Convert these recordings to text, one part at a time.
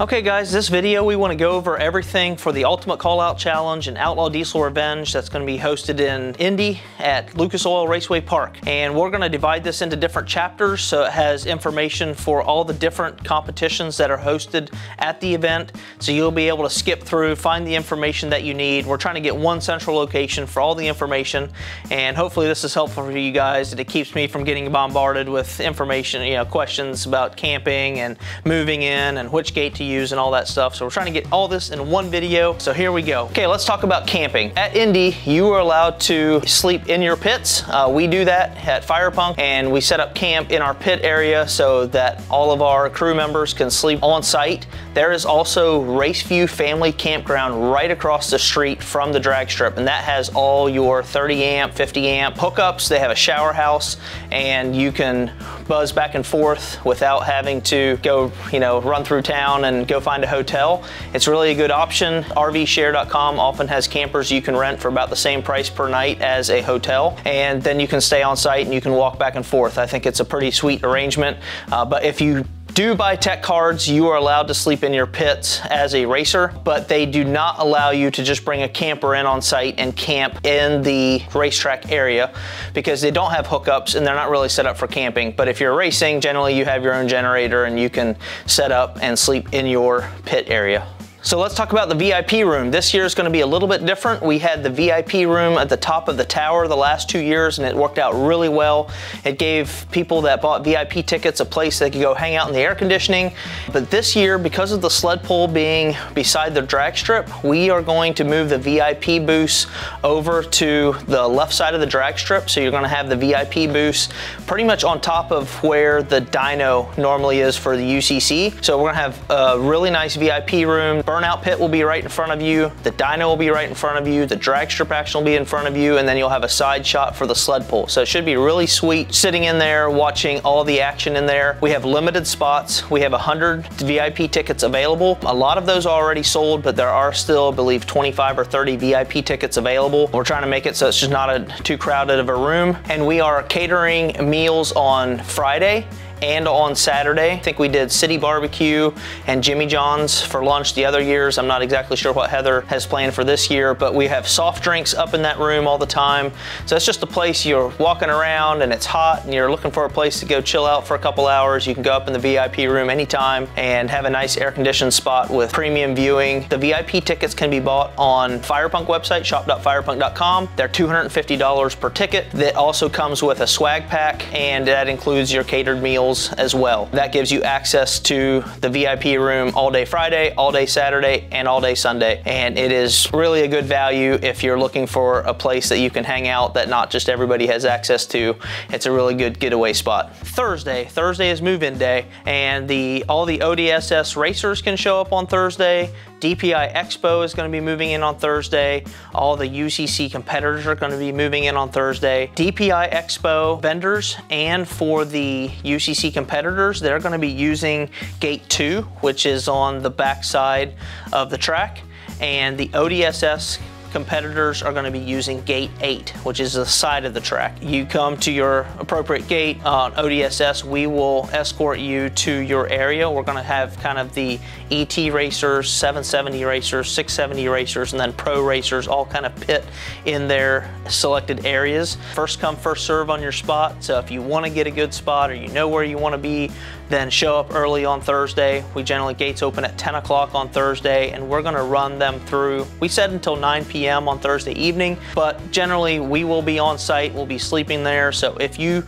Okay guys, this video we want to go over everything for the Ultimate Callout Challenge and Outlaw Diesel Revenge that's going to be hosted in Indy at Lucas Oil Raceway Park. And we're going to divide this into different chapters so it has information for all the different competitions that are hosted at the event. So you'll be able to skip through, find the information that you need. We're trying to get one central location for all the information, and hopefully this is helpful for you guys, and it keeps me from getting bombarded with information, questions about camping and moving in and which gate to use and all that stuff. So we're trying to get all this in one video. So here we go. Okay, let's talk about camping. At Indy, you are allowed to sleep in your pits. We do that at Fire Punk, and we set up camp in our pit area so that all of our crew members can sleep on site. There is also Raceview Family Campground right across the street from the drag strip, and that has all your 30 amp, 50 amp hookups. They have a shower house, and you can buzz back and forth without having to go, run through town and go find a hotel. It's really a good option. RVshare.com often has campers you can rent for about the same price per night as a hotel, and then you can stay on site and you can walk back and forth. I think it's a pretty sweet arrangement, but if you do buy tech cards, you are allowed to sleep in your pits as a racer, but they do not allow you to just bring a camper in on site and camp in the racetrack area because they don't have hookups and they're not really set up for camping. But if you're racing, generally you have your own generator and you can set up and sleep in your pit area. So let's talk about the VIP room. This year is going to be a little bit different. We had the VIP room at the top of the tower the last 2 years, and it worked out really well. It gave people that bought VIP tickets a place they could go hang out in the air conditioning. But this year, because of the sled pull being beside the drag strip, we are going to move the VIP booths over to the left side of the drag strip. So you're going to have the VIP booths pretty much on top of where the dyno normally is for the UCC. So we're going to have a really nice VIP room. Burnout pit will be right in front of you, the dyno will be right in front of you, the drag strip action will be in front of you, and then you'll have a side shot for the sled pull. So it should be really sweet sitting in there watching all the action in there. We have limited spots. We have 100 VIP tickets available. A lot of those are already sold, but there are still, I believe, 25 or 30 VIP tickets available. We're trying to make it so it's just not too crowded of a room. And we are catering meals on Friday and on Saturday. I think we did City Barbecue and Jimmy John's for lunch the other years. I'm not exactly sure what Heather has planned for this year, but we have soft drinks up in that room all the time. So it's just a place you're walking around and it's hot and you're looking for a place to go chill out for a couple hours. You can go up in the VIP room anytime and have a nice air-conditioned spot with premium viewing. The VIP tickets can be bought on Fire Punk website, shop.firepunk.com. They're $250 per ticket. That also comes with a swag pack, and that includes your catered meals as well. That gives you access to the VIP room all day Friday, all day Saturday, and all day Sunday. And it is really a good value if you're looking for a place that you can hang out that not just everybody has access to. It's a really good getaway spot. Thursday is move-in day, and all the ODSS racers can show up on Thursday. DPI Expo is going to be moving in on Thursday. All the UCC competitors are going to be moving in on Thursday. DPI Expo vendors and for the UCC competitors, they're going to be using Gate 2, which is on the back side of the track, and the ODSS competitors are going to be using Gate 8, which is the side of the track. You come to your appropriate gate on ODSS. We will escort you to your area. We're going to have kind of the ET racers, 770 racers, 670 racers, and then pro racers all kind of pit in their selected areas. First come, first serve on your spot. So if you want to get a good spot or you know where you want to be, then show up early on Thursday. We generally gates open at 10 o'clock on Thursday, and we're going to run them through. We said until 9 p.m. on Thursday evening, but generally we will be on site. We'll be sleeping there. So if you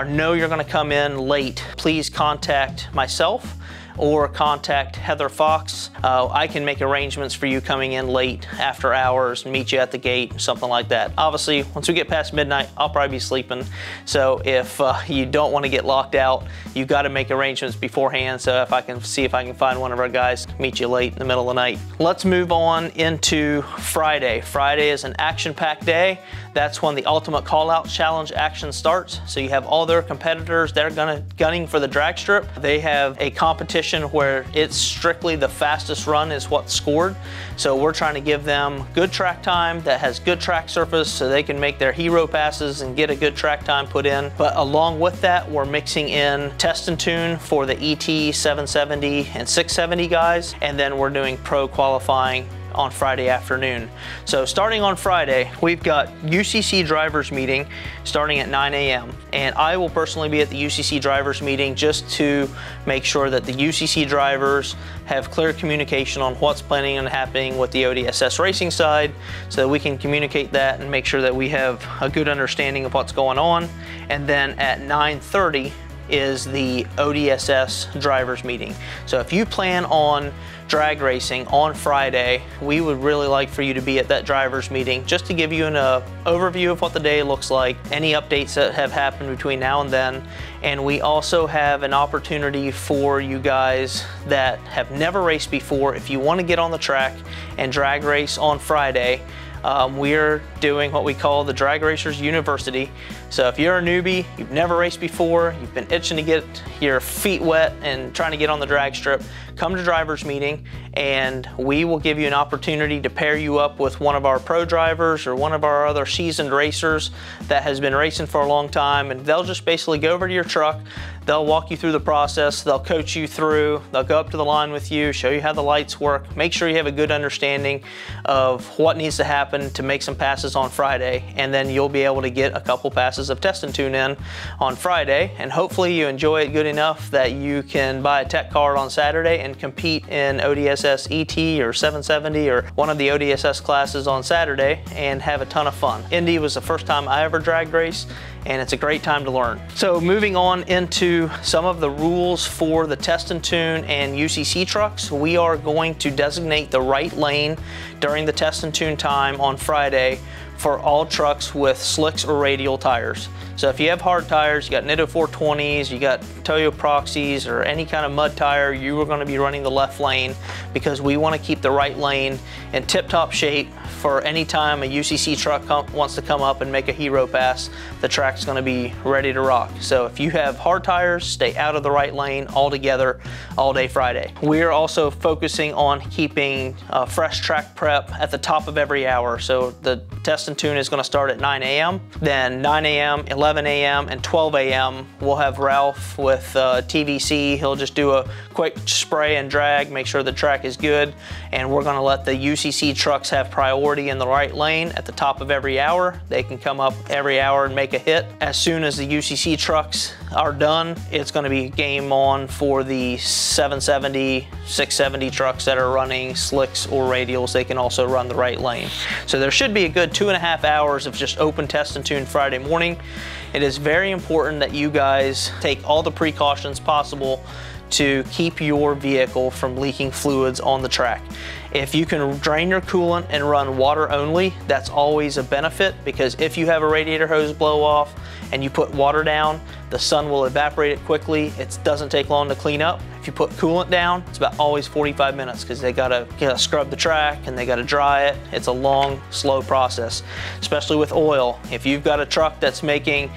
know you're going to come in late, please contact myself or contact Heather Fox. I can make arrangements for you coming in late after hours, meet you at the gate, something like that. Obviously, once we get past midnight, I'll probably be sleeping. So if you don't want to get locked out, you've got to make arrangements beforehand. So if I can find one of our guys to meet you late in the middle of the night. Let's move on into Friday. Friday is an action-packed day. That's when the Ultimate Callout Challenge action starts. So you have all their competitors, they're gunning for the drag strip. They have a competition competition where it's strictly the fastest run is what's scored. So we're trying to give them good track time that has good track surface so they can make their hero passes and get a good track time put in. But along with that, we're mixing in test and tune for the ET 770 and 670 guys, and then we're doing pro qualifying on Friday afternoon. So starting on Friday, we've got UCC drivers meeting starting at 9 a.m. and I will personally be at the UCC drivers meeting just to make sure that the UCC drivers have clear communication on what's planning on happening with the ODSS racing side, so that we can communicate that and make sure that we have a good understanding of what's going on. And then at 9:30 is the ODSS drivers meeting. So if you plan on drag racing on Friday, we would really like for you to be at that drivers meeting just to give you an overview of what the day looks like, any updates that have happened between now and then. And we also have an opportunity for you guys that have never raced before. If you want to get on the track and drag race on Friday, we're doing what we call the Drag Racers University. So if you're a newbie, you've never raced before, you've been itching to get your feet wet and trying to get on the drag strip, come to drivers meeting and we will give you an opportunity to pair you up with one of our pro drivers or one of our other seasoned racers that has been racing for a long time, and they'll just basically go over to your truck, they'll walk you through the process, they'll coach you through, they'll go up to the line with you, show you how the lights work, make sure you have a good understanding of what needs to happen to make some passes on Friday, and then you'll be able to get a couple passes of test and tune in on Friday, and hopefully you enjoy it good enough that you can buy a tech card on Saturday and compete in ODSS ET or 770 or one of the ODSS classes on Saturday and have a ton of fun. Indy was the first time I ever drag raced, and it's a great time to learn. So moving on into some of the rules for the test and tune and UCC trucks, we are going to designate the right lane during the test and tune time on Friday for all trucks with slicks or radial tires. So if you have hard tires, you got Nitto 420s, you got Toyo Proxys, or any kind of mud tire, you are going to be running the left lane because we want to keep the right lane in tip-top shape for any time a UCC truck wants to come up and make a hero pass. The track's going to be ready to rock. So if you have hard tires, stay out of the right lane altogether all day Friday. We're also focusing on keeping fresh track prep at the top of every hour. So the test and tune is going to start at 9 a.m. Then 9 a.m., 11 a.m., and 12 a.m. we'll have Ralph with TVC. He'll just do a quick spray and drag, make sure the track is good, and we're going to let the UCC trucks have priority in the right lane at the top of every hour. They can come up every hour and make a hit. As soon as the UCC trucks are done, it's going to be game on for the 770, 670 trucks that are running slicks or radials. They can also run the right lane. So there should be a good 2.5 hours of just open test and tune Friday morning. It is very important that you guys take all the precautions possible to keep your vehicle from leaking fluids on the track. If you can drain your coolant and run water only, that's always a benefit, because if you have a radiator hose blow off and you put water down, the sun will evaporate it quickly. It doesn't take long to clean up. If you put coolant down, it's about always 45 minutes because they gotta scrub the track and they gotta dry it. It's a long, slow process, especially with oil. If you've got a truck that's making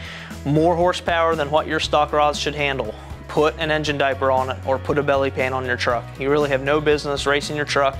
more horsepower than what your stock rods should handle, put an engine diaper on it or put a belly pan on your truck. You really have no business racing your truck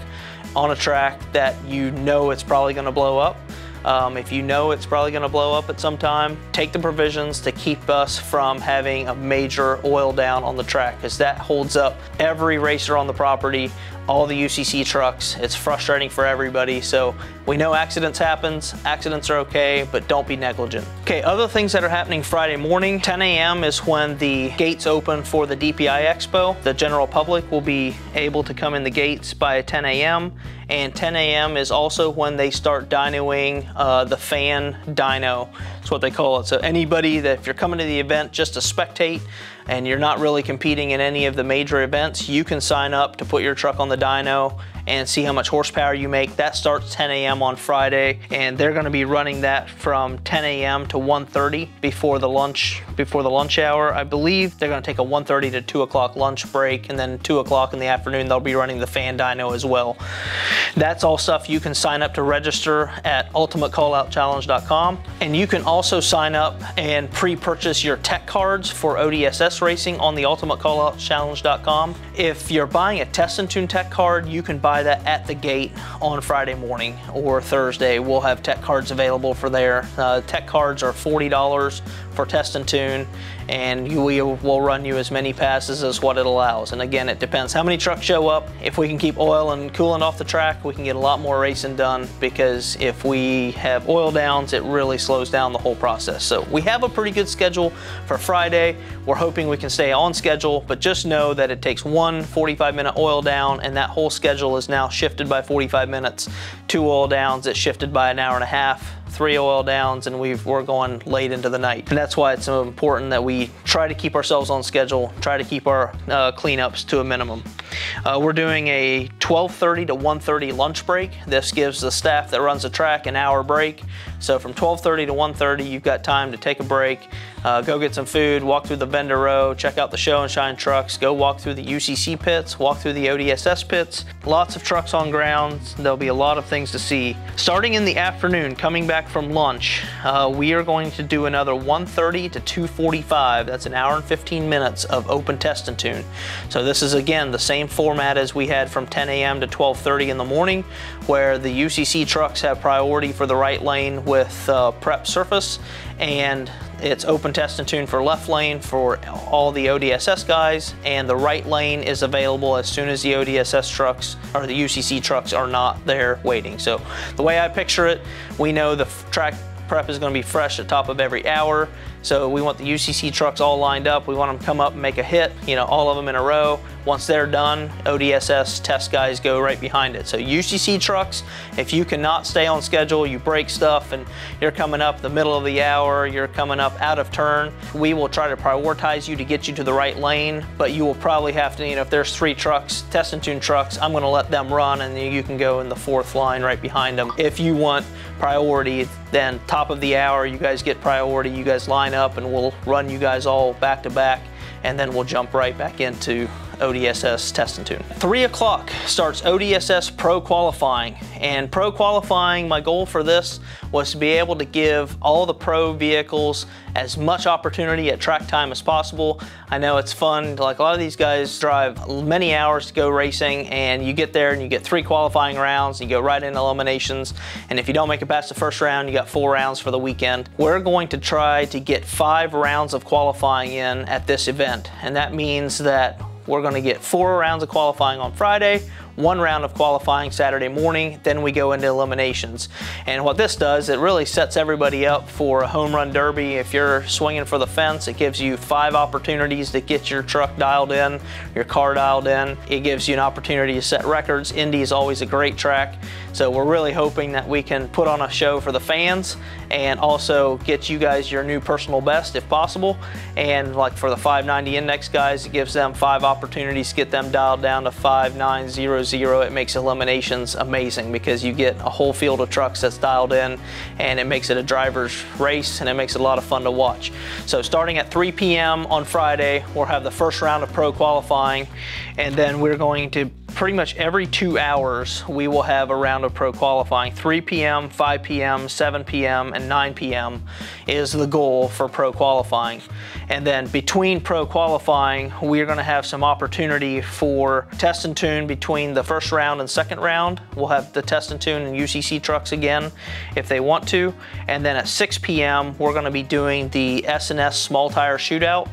on a track that you know it's probably gonna blow up. If you know it's probably going to blow up at some time, take the provisions to keep us from having a major oil down on the track, because that holds up every racer on the property, all the UCC trucks. It's frustrating for everybody. So we know accidents are okay, but don't be negligent. Okay, other things that are happening Friday morning, 10 a.m. is when the gates open for the DPI Expo. The general public will be able to come in the gates by 10 a.m. and 10 a.m. is also when they start dynoing the fan dyno. That's what they call it. So anybody that, if you're coming to the event just to spectate and you're not really competing in any of the major events, you can sign up to put your truck on the dyno and see how much horsepower you make. That starts 10 a.m. on Friday, and they're going to be running that from 10 a.m. to 1:30 before the lunch hour. I believe they're going to take a 1:30 to 2 o'clock lunch break, and then 2 o'clock in the afternoon they'll be running the fan dyno as well. That's all stuff you can sign up to register at ultimatecalloutchallenge.com, and you can also sign up and pre-purchase your tech cards for ODSS Trucks Racing on the ultimatecalloutchallenge.com. If you're buying a Test and Tune tech card, you can buy that at the gate on Friday morning or Thursday. We'll have tech cards available for there. Tech cards are $40 for Test and Tune, and we will run you as many passes as what it allows. And again, it depends how many trucks show up. If we can keep oil and coolant off the track, we can get a lot more racing done, because if we have oil downs, it really slows down the whole process. So we have a pretty good schedule for Friday. We're hoping we can stay on schedule, but just know that it takes one 45-minute oil down, and that whole schedule is now shifted by 45 minutes. 2 oil downs, it's shifted by an hour and a half. 3 oil downs, and we're going late into the night. And that's why it's so important that we try to keep ourselves on schedule, try to keep our cleanups to a minimum. We're doing a 12:30 to 1:30 lunch break. This gives the staff that runs the track an hour break. So from 12:30 to 1:30, you've got time to take a break, go get some food, walk through the vendor row, check out the show and shine trucks, go walk through the UCC pits, walk through the ODSS pits. Lots of trucks on ground. There'll be a lot of things to see. Starting in the afternoon, coming back from lunch, we are going to do another 1:30 to 2:45. That's an hour and 15 minutes of open Test and Tune. So this is, again, the same format as we had from 10 a.m. to 12:30 in the morning, where the UCC trucks have priority for the right lane with prep surface, and it's open Test and Tune for left lane for all the ODSS guys, and the right lane is available as soon as the ODSS trucks or the UCC trucks are not there waiting. So the way I picture it, we know the track prep is going to be fresh at the top of every hour. So we want the UCC trucks all lined up. We want them to come up and make a hit, all of them in a row. Once they're done, ODSS test guys go right behind it. So UCC trucks, if you cannot stay on schedule, you break stuff and you're coming up the middle of the hour, you're coming up out of turn, we will try to prioritize you to get you to the right lane, but you will probably have to, if there's 3 trucks, Test and Tune trucks, I'm gonna let them run, and you can go in the 4th line right behind them. If you want priority, then top of the hour, you guys get priority, you guys line up, and we'll run you guys all back to back, and then we'll jump right back into ODSS Test and Tune. 3 o'clock starts ODSS Pro Qualifying, and Pro Qualifying, my goal for this was to be able to give all the Pro vehicles as much opportunity at track time as possible. I know it's fun, like a lot of these guys drive many hours to go racing, and you get there and you get 3 qualifying rounds, and you go right into eliminations, and if you don't make it past the first round, you got 4 rounds for the weekend. We're going to try to get 5 rounds of qualifying in at this event, and that means that we're going to get 4 rounds of qualifying on Friday, 1 round of qualifying Saturday morning, then we go into eliminations. And what this does, it really sets everybody up for a home run derby. If you're swinging for the fence, it gives you 5 opportunities to get your truck dialed in, your car dialed in. It gives you an opportunity to set records. Indy is always a great track. So we're really hoping that we can put on a show for the fans and also get you guys your new personal best if possible. And like for the 590 index guys, it gives them 5 opportunities to get them dialed down to 5900. It makes eliminations amazing, because you get a whole field of trucks that's dialed in, and it makes it a driver's race, and it makes it a lot of fun to watch. So starting at 3 p.m. on Friday, we'll have the first round of Pro Qualifying, and then we're going to pretty much every 2 hours, we will have a round of Pro Qualifying. 3 p.m., 5 p.m., 7 p.m., and 9 p.m. is the goal for Pro Qualifying. And then between Pro Qualifying, we're going to have some opportunity for Test and Tune between the first round and second round. We'll have the Test and Tune and UCC trucks again if they want to. And then at 6 p.m., we're going to be doing the S&S small tire shootout.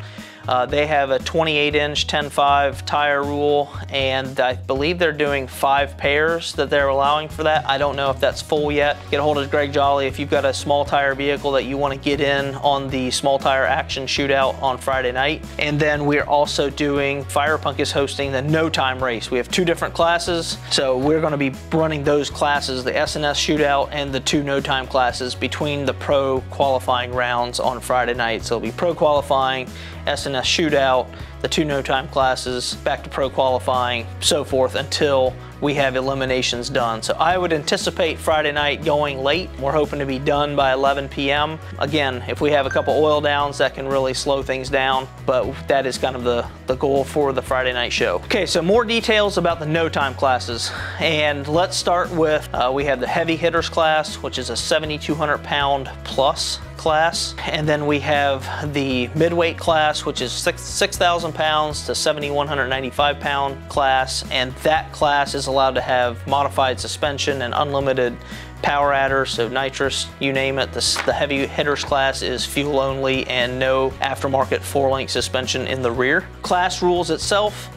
They have a 28-inch 10.5 tire rule, and I believe they're doing 5 pairs that they're allowing for that. I don't know if that's full yet. Get a hold of Greg Jolly if you've got a small tire vehicle that you want to get in on the small tire action shootout on Friday night. And then we're also doing, Firepunk is hosting the no time race. We have 2 different classes, so we're going to be running those classes, the S&S shootout and the 2 no time classes, between the Pro Qualifying rounds on Friday night. So it'll be Pro Qualifying, S&S shootout, the 2 no time classes, back to pro qualifying, so forth, until we have eliminations done. So I would anticipate Friday night going late. We're hoping to be done by 11 p.m. Again, if we have a couple oil downs, that can really slow things down, but that is kind of the goal for the Friday night show. Okay, so more details about the no time classes. And let's start with, we have the heavy hitters class, which is a 7,200 pound plus class, and then we have the midweight class, which is 6,000 pounds to 7,195 pound class, and that class is allowed to have modified suspension and unlimited power adders, so nitrous, you name it. The heavy hitters class is fuel only and no aftermarket 4-link suspension in the rear. Class rules itself.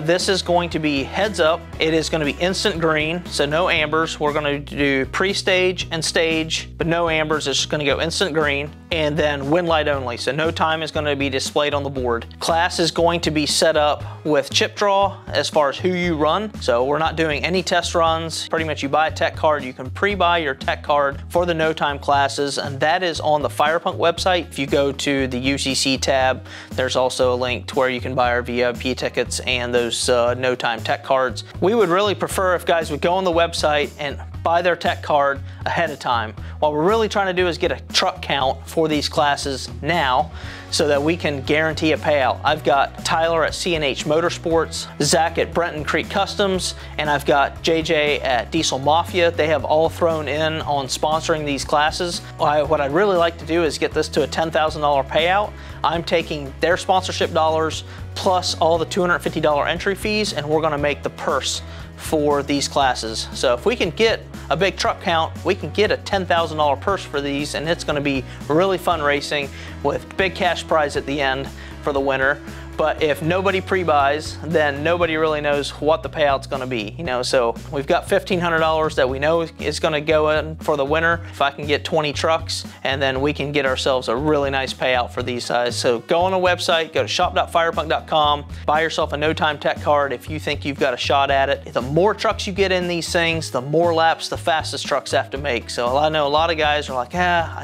This is going to be heads up. It is going to be instant green, so no ambers. We're going to do pre-stage and stage, but no ambers. It's just going to go instant green, and then wind light only, so no time is going to be displayed on the board. Class is going to be set up with chip draw as far as who you run, so we're not doing any test runs. Pretty much you buy a tech card, you can pre-buy your tech card for the no time classes, and that is on the Firepunk website. If you go to the UCC tab, there's also a link to where you can buy our VIP tickets and those no time tech cards. We would really prefer if guys would go on the website and buy their tech card ahead of time. What we're really trying to do is get a truck count for these classes now so that we can guarantee a payout. I've got Tyler at C&H Motorsports, Zach at Brenton Creek Customs, and I've got JJ at Diesel Mafia. They have all thrown in on sponsoring these classes. What I'd really like to do is get this to a $10,000 payout. I'm taking their sponsorship dollars plus all the $250 entry fees, and we're gonna make the purse for these classes. So if we can get a big truck count, we can get a $10,000 purse for these, and it's gonna be really fun racing with big cash prize at the end for the winner. But if nobody pre-buys, then nobody really knows what the payout's gonna be, you know? So we've got $1,500 that we know is gonna go in for the winner. If I can get 20 trucks, and then we can get ourselves a really nice payout for these guys. So go on the website, go to shop.firepunk.com, buy yourself a no time tech card if you think you've got a shot at it. The more trucks you get in these things, the more laps the fastest trucks have to make. So I know a lot of guys are like,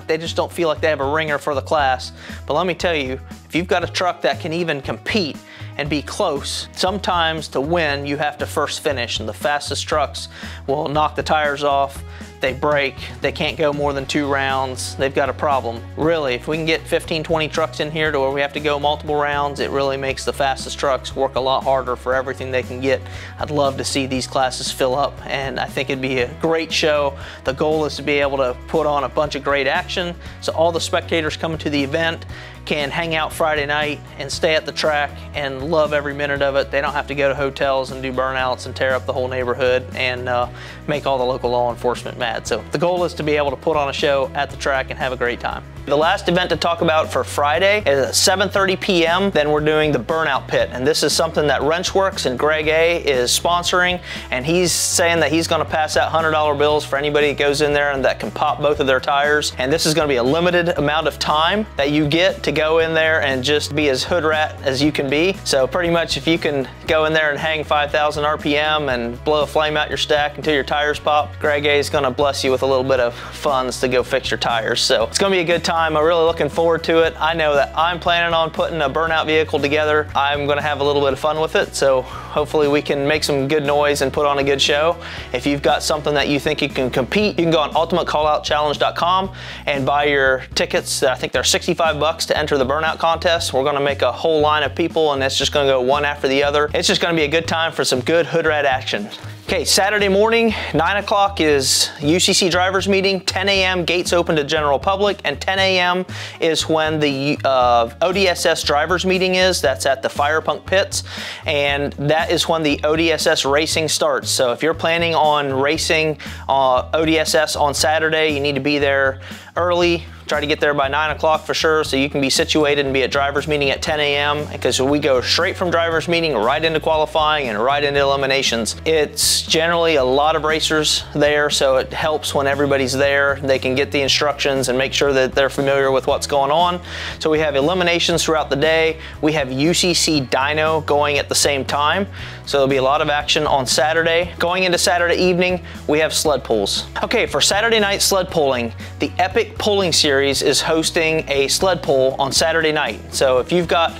they just don't feel like they have a ringer for the class. But let me tell you, if you've got a truck that can even compete and be close, sometimes to win, you have to first finish, and the fastest trucks will knock the tires off, they break, they can't go more than 2 rounds, they've got a problem. Really, if we can get 15, 20 trucks in here to where we have to go multiple rounds, it really makes the fastest trucks work a lot harder for everything they can get. I'd love to see these classes fill up, and I think it'd be a great show. The goal is to be able to put on a bunch of great action, so all the spectators coming to the event can hang out Friday night and stay at the track and love every minute of it. They don't have to go to hotels and do burnouts and tear up the whole neighborhood and make all the local law enforcement mad. So the goal is to be able to put on a show at the track and have a great time. The last event to talk about for Friday is at 7:30 p.m. Then we're doing the Burnout Pit, and this is something that Wrenchworks and Greg A is sponsoring, and he's saying that he's going to pass out $100 bills for anybody that goes in there and that can pop both of their tires. And this is going to be a limited amount of time that you get to go in there and just be as hood rat as you can be. So pretty much if you can go in there and hang 5,000 RPM and blow a flame out your stack until your tires pop, Greg A is going to bless you with a little bit of funds to go fix your tires. So it's going to be a good time. I'm really looking forward to it. I know that I'm planning on putting a burnout vehicle together. I'm going to have a little bit of fun with it, so hopefully we can make some good noise and put on a good show. If you've got something that you think you can compete, you can go on ultimatecalloutchallenge.com and buy your tickets. I think they're $65 to enter the burnout contest. We're going to make a whole line of people, and it's just going to go one after the other. It's just going to be a good time for some good hood rat action. Okay, Saturday morning, 9 o'clock is UCC drivers meeting. 10 a.m. gates open to general public, and 10 a.m. is when the ODSS drivers meeting is. That's at the Firepunk pits, and that is when the ODSS racing starts. So if you're planning on racing ODSS on Saturday, you need to be there early. Try to get there by 9 o'clock for sure, so you can be situated and be at drivers meeting at 10 a.m. because we go straight from drivers meeting right into qualifying and right into eliminations. It's generally a lot of racers there, so it helps when everybody's there. They can get the instructions and make sure that they're familiar with what's going on. So we have eliminations throughout the day. We have UCC Dyno going at the same time, so there'll be a lot of action on Saturday. Going into Saturday evening, we have sled pulls. Okay, for Saturday night sled pulling, the Epic Pulling Series is hosting a sled pull on Saturday night. So if you've got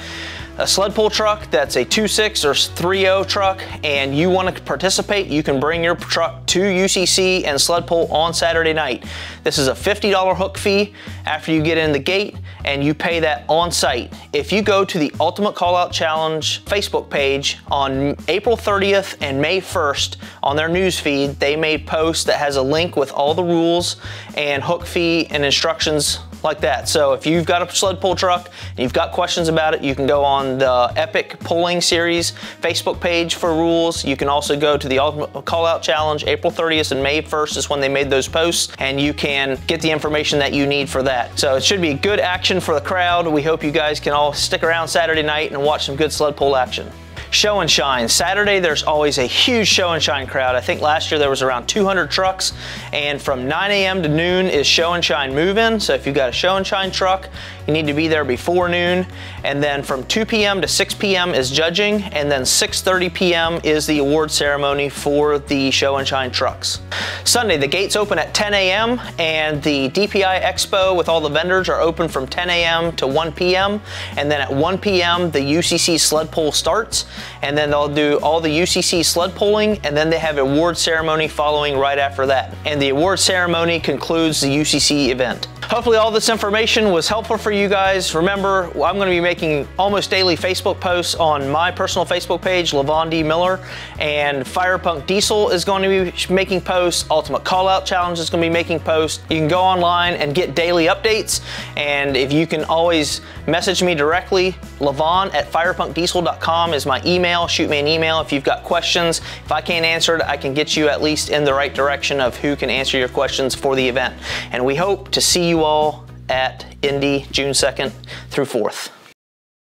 a sled pull truck that's a 2.6 or 3.0 truck and you want to participate, you can bring your truck to UCC and sled pull on Saturday night. This is a $50 hook fee after you get in the gate, and you pay that on site. If you go to the Ultimate Callout Challenge Facebook page on April 30th and May 1st on their news feed, they made posts that has a link with all the rules and hook fee and instructions like that. So if you've got a sled pull truck and you've got questions about it, you can go on the Epic Pulling Series Facebook page for rules. You can also go to the Ultimate Callout Challenge. April 30th and May 1st is when they made those posts, and you can get the information that you need for that. So it should be good action for the crowd. We hope you guys can all stick around Saturday night and watch some good sled pull action. Show and Shine. Saturday, there's always a huge Show and Shine crowd. I think last year there was around 200 trucks, and from 9 a.m. to noon is Show and Shine move-in. So if you've got a Show and Shine truck, you need to be there before noon. And then from 2 p.m. to 6 p.m. is judging, and then 6:30 p.m. is the award ceremony for the Show and Shine trucks. Sunday, the gates open at 10 a.m. and the DPI Expo with all the vendors are open from 10 a.m. to 1 p.m. And then at 1 p.m. the UCC sled pull starts, and then they'll do all the UCC sled pulling, and then they have an award ceremony following right after that. And the award ceremony concludes the UCC event. Hopefully all this information was helpful for you guys. Remember, I'm going to be making almost daily Facebook posts on my personal Facebook page, Levon D. Miller, and Firepunk Diesel is going to be making posts. Ultimate Callout Challenge is going to be making posts. You can go online and get daily updates, and if you can always message me directly, Levon@firepunkdiesel.com is my email. Shoot me an email if you've got questions. If I can't answer it, I can get you at least in the right direction of who can answer your questions for the event. And we hope to see you all at Indy June 2nd through 4th.